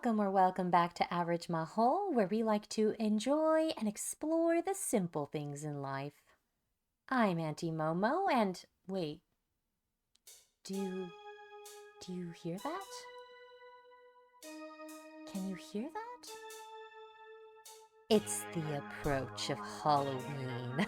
Welcome back to Average Mahou, where we like to enjoy and explore the simple things in life. I'm Auntie Momo, and wait, do you hear that? Can you hear that? It's the approach of Halloween.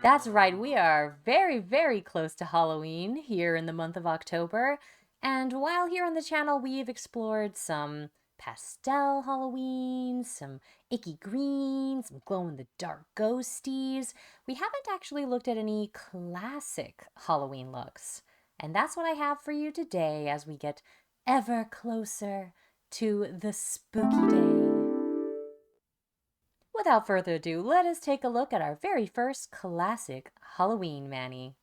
That's right, we are very close to Halloween here in the month of October. And while here on the channel, we've explored some pastel Halloween, some icky green, some glow-in-the-dark ghosties, we haven't actually looked at any classic Halloween looks. And that's what I have for you today as we get ever closer to the spooky day. Without further ado, let us take a look at our very first classic Halloween mani.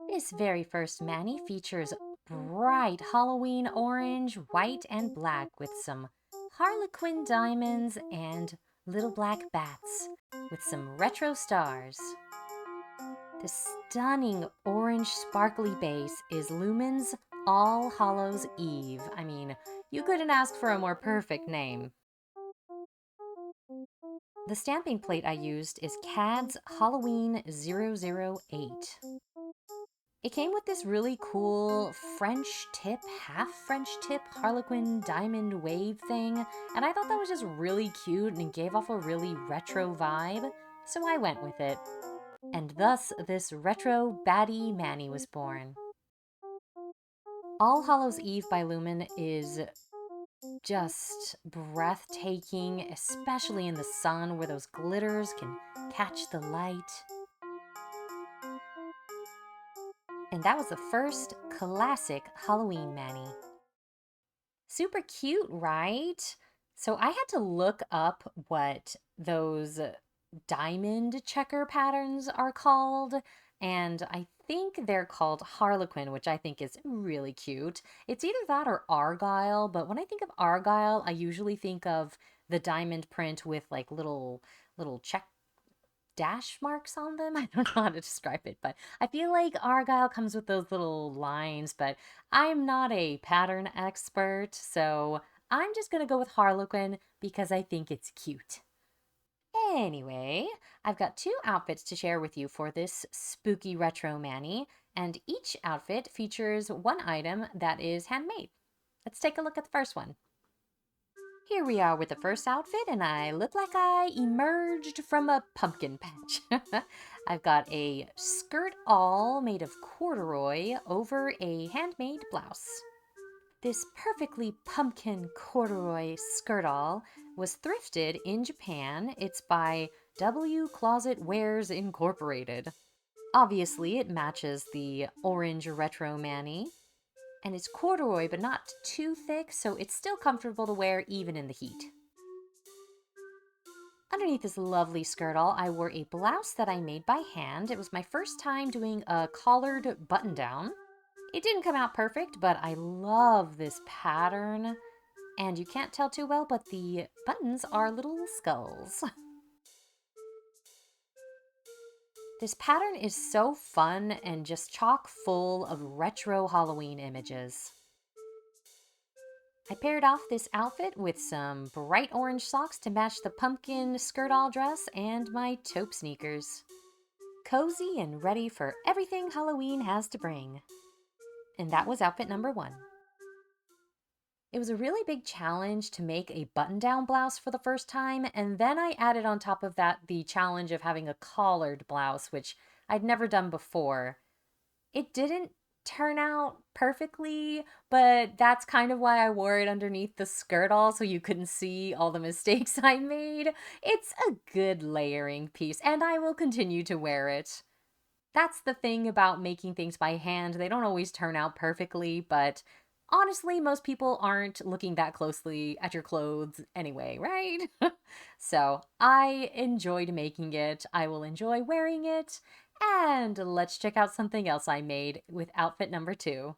This very first mani features bright Halloween orange, white, and black with some harlequin diamonds and little black bats with some retro stars. The stunning orange sparkly base is Lumen's All Hallows Eve. I mean, you couldn't ask for a more perfect name. The stamping plate I used is CAD's Halloween 008. It came with this really cool French tip, half French tip Harlequin diamond wave thing, and I thought that was just really cute and it gave off a really retro vibe, so I went with it. And thus, this retro baddie mani was born. All Hallows Eve by Lumen is just breathtaking, especially in the sun where those glitters can catch the light. And that was the first classic Halloween mani. Super cute, right? So I had to look up what those diamond checker patterns are called, and I think they're called Harlequin, which I think is really cute. It's either that or Argyle, but when I think of Argyle, I usually think of the diamond print with like little check dash marks on them. I don't know how to describe it, but I feel like Argyle comes with those little lines, but I'm not a pattern expert, so I'm just gonna go with Harlequin because I think it's cute. Anyway, I've got two outfits to share with you for this spooky retro mani, and each outfit features one item that is handmade. Let's take a look at the first one. Here we are with the first outfit, and I look like I emerged from a pumpkin patch. I've got a skirt all made of corduroy over a handmade blouse. This perfectly pumpkin corduroy skirt all was thrifted in Japan. It's by W Closet Wares Incorporated. Obviously, it matches the orange retro mani. And it's corduroy, but not too thick, so it's still comfortable to wear even in the heat. Underneath this lovely skirt all, I wore a blouse that I made by hand. It was my first time doing a collared button down. It didn't come out perfect, but I love this pattern. And you can't tell too well, but the buttons are little skulls. This pattern is so fun and just chock full of retro Halloween images. I paired off this outfit with some bright orange socks to match the pumpkin skirt all dress and my taupe sneakers. Cozy and ready for everything Halloween has to bring. And that was outfit number one. It was a really big challenge to make a button-down blouse for the first time, and then I added on top of that the challenge of having a collared blouse, which I'd never done before. It didn't turn out perfectly, but that's kind of why I wore it underneath the skirt all so you couldn't see all the mistakes I made. It's a good layering piece, and I will continue to wear it. That's the thing about making things by hand. They don't always turn out perfectly, but honestly, most people aren't looking that closely at your clothes anyway, right? So I enjoyed making it. I will enjoy wearing it. And let's check out something else I made with outfit number two.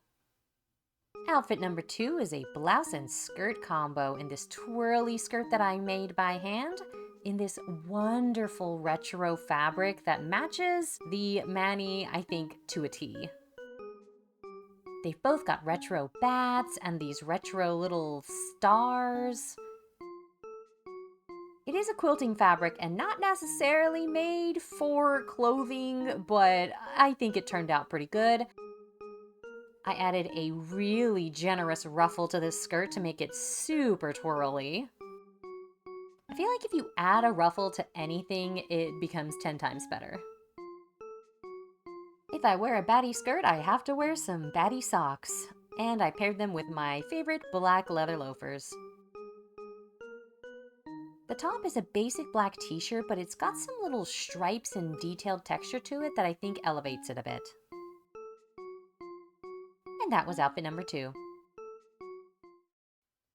Outfit number two is a blouse and skirt combo in this twirly skirt that I made by hand in this wonderful retro fabric that matches the mani, I think, to a T. They've both got retro bats and these retro little stars. It is a quilting fabric and not necessarily made for clothing, but I think it turned out pretty good. I added a really generous ruffle to this skirt to make it super twirly. I feel like if you add a ruffle to anything, it becomes 10 times better. If I wear a batty skirt, I have to wear some batty socks. And I paired them with my favorite black leather loafers. The top is a basic black t-shirt, but it's got some little stripes and detailed texture to it that I think elevates it a bit. And that was outfit number 2.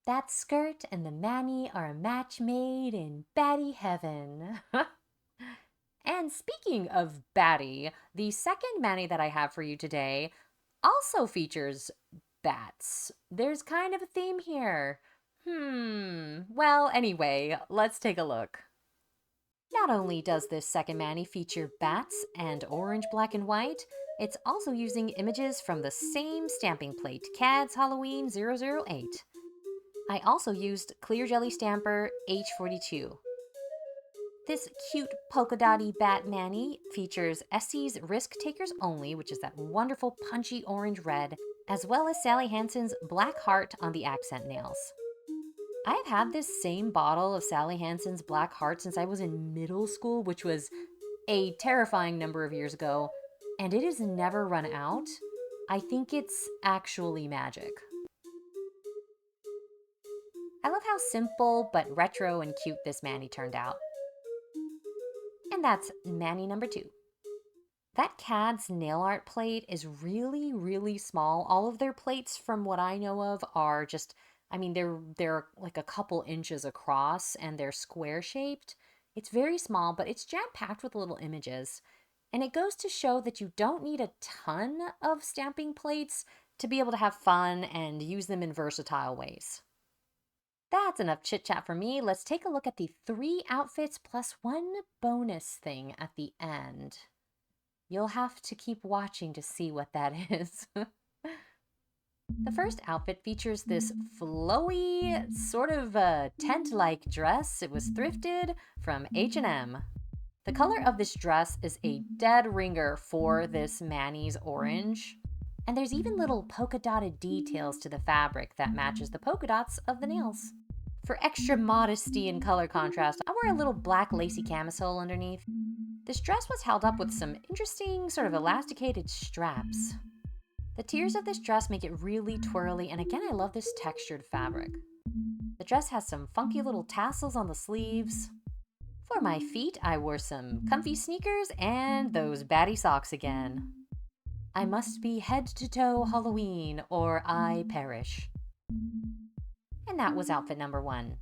That skirt and the mani are a match made in batty heaven. And speaking of batty, the second mani that I have for you today also features bats. There's kind of a theme here. Well, anyway, let's take a look. Not only does this second mani feature bats and orange, black, and white, it's also using images from the same stamping plate, CAD's Halloween 008. I also used Clear Jelly Stamper H42. This cute polka dotty bat mani features Essie's Risk Takers Only, which is that wonderful punchy orange red, as well as Sally Hansen's Black Heart on the accent nails. I have had this same bottle of Sally Hansen's Black Heart since I was in middle school, which was a terrifying number of years ago, and it has never run out. I think it's actually magic. I love how simple but retro and cute this mani turned out. And that's mani number 2. That CAD's nail art plate is really, really small. All of their plates, from what I know of, are just, they're like a couple inches across and they're square shaped. It's very small, but it's jam-packed with little images. And it goes to show that you don't need a ton of stamping plates to be able to have fun and use them in versatile ways. That's enough chit-chat for me. Let's take a look at the 3 outfits plus 1 bonus thing at the end. You'll have to keep watching to see what that is. The first outfit features this flowy, sort of tent-like dress. It was thrifted from H&M. The color of this dress is a dead ringer for this mani's orange. And there's even little polka dotted details to the fabric that matches the polka dots of the nails. For extra modesty and color contrast, I wear a little black lacy camisole underneath. This dress was held up with some interesting sort of elasticated straps. The tiers of this dress make it really twirly, and again, I love this textured fabric. The dress has some funky little tassels on the sleeves. For my feet, I wore some comfy sneakers and those batty socks again. I must be head to toe Halloween or I perish. And that was outfit number 1.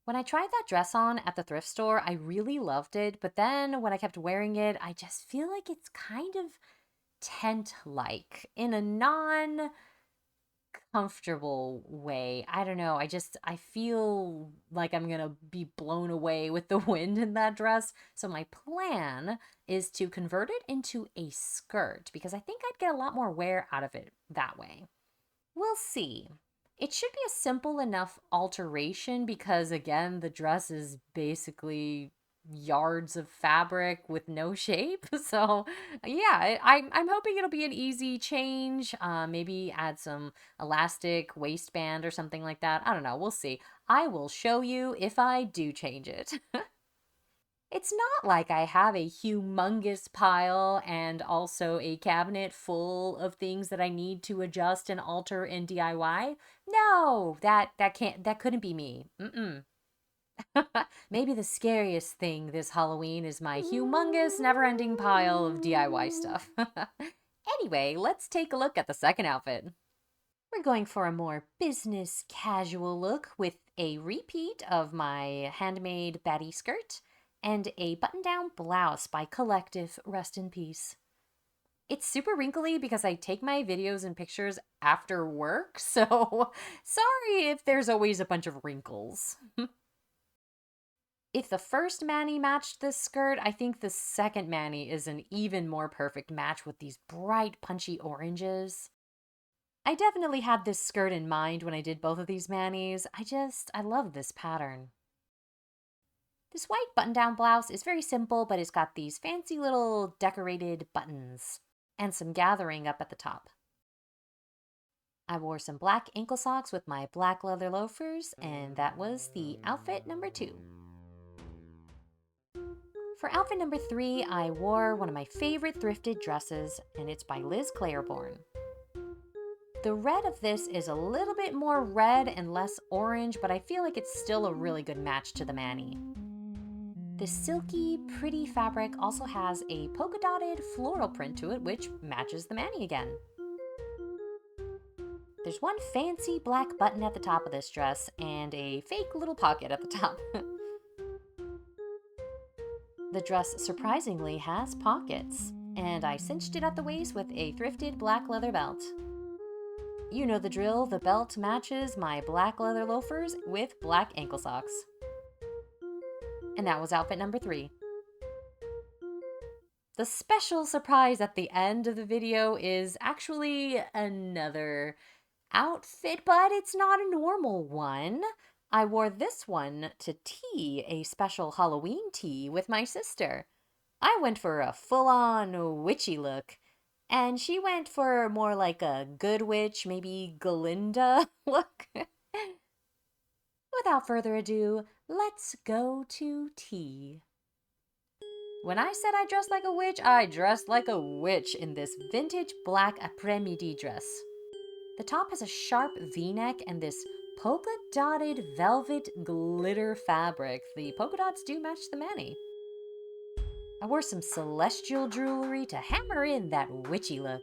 When I tried that dress on at the thrift store, I really loved it, but then when I kept wearing it, I just feel like it's kind of tent-like in a non-comfortable way. I don't know, I feel like I'm gonna be blown away with the wind in that dress. So my plan is to convert it into a skirt because I think I'd get a lot more wear out of it that way. We'll see. It should be a simple enough alteration because, again, the dress is basically yards of fabric with no shape. So, yeah, I'm hoping it'll be an easy change. Maybe add some elastic waistband or something like that. I don't know. We'll see. I will show you if I do change it. It's not like I have a humongous pile and also a cabinet full of things that I need to adjust and alter in DIY. No, that couldn't be me. Maybe the scariest thing this Halloween is my humongous never-ending pile of DIY stuff. Anyway, let's take a look at the second outfit. We're going for a more business casual look with a repeat of my handmade batty skirt and a button-down blouse by Collective, rest in peace. It's super wrinkly because I take my videos and pictures after work, so sorry if there's always a bunch of wrinkles. If the first Manny matched this skirt, I think the second Manny is an even more perfect match with these bright, punchy oranges. I definitely had this skirt in mind when I did both of these Mannies. I love this pattern. This white button-down blouse is very simple, but it's got these fancy little decorated buttons and some gathering up at the top. I wore some black ankle socks with my black leather loafers, and that was the outfit number 2. For outfit number 3, I wore one of my favorite thrifted dresses, and it's by Liz Claiborne. The red of this is a little bit more red and less orange, but I feel like it's still a really good match to the Manny. This silky, pretty fabric also has a polka dotted floral print to it, which matches the Manny again. There's one fancy black button at the top of this dress and a fake little pocket at the top. The dress surprisingly has pockets, and I cinched it at the waist with a thrifted black leather belt. You know the drill, the belt matches my black leather loafers with black ankle socks. And that was outfit number 3. The special surprise at the end of the video is actually another outfit, but it's not a normal one. I wore this one to tea, a special Halloween tea with my sister. I went for a full-on witchy look, and she went for more like a good witch, maybe Glinda look. Without further ado, let's go to tea. When I said I dressed like a witch, I dressed like a witch in this vintage black après-midi dress. The top has a sharp V-neck and this polka-dotted velvet glitter fabric. The polka dots do match the Manny. I wore some celestial jewelry to hammer in that witchy look.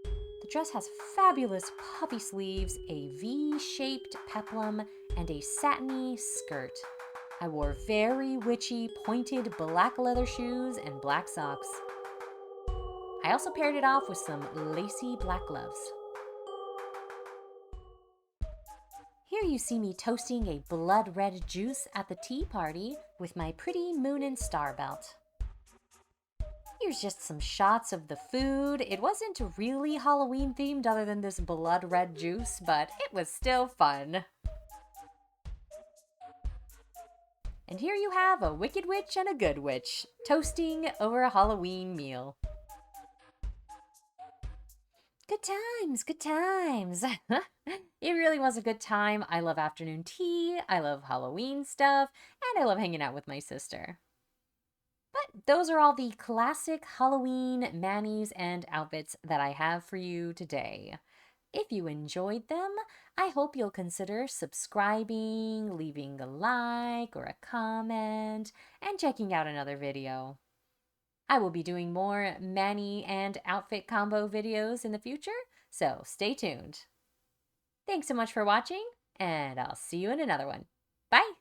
The dress has fabulous puffy sleeves, a V-shaped peplum, and a satiny skirt. I wore very witchy, pointed black leather shoes and black socks. I also paired it off with some lacy black gloves. Here you see me toasting a blood red juice at the tea party with my pretty moon and star belt. Here's just some shots of the food. It wasn't really Halloween themed other than this blood red juice, but it was still fun. And here you have a wicked witch and a good witch toasting over a Halloween meal. Good times, good times. It really was a good time. I love afternoon tea, I love Halloween stuff, and I love hanging out with my sister. But those are all the classic Halloween Mannies and outfits that I have for you today. If you enjoyed them, I hope you'll consider subscribing, leaving a like or a comment, and checking out another video. I will be doing more Manny and outfit combo videos in the future, so stay tuned. Thanks so much for watching, and I'll see you in another one. Bye!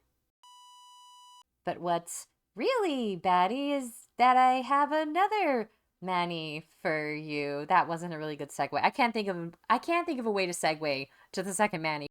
But what's really batty is that I have another Manny for you. That wasn't a really good segue. I can't think of a way to segue to the second Manny.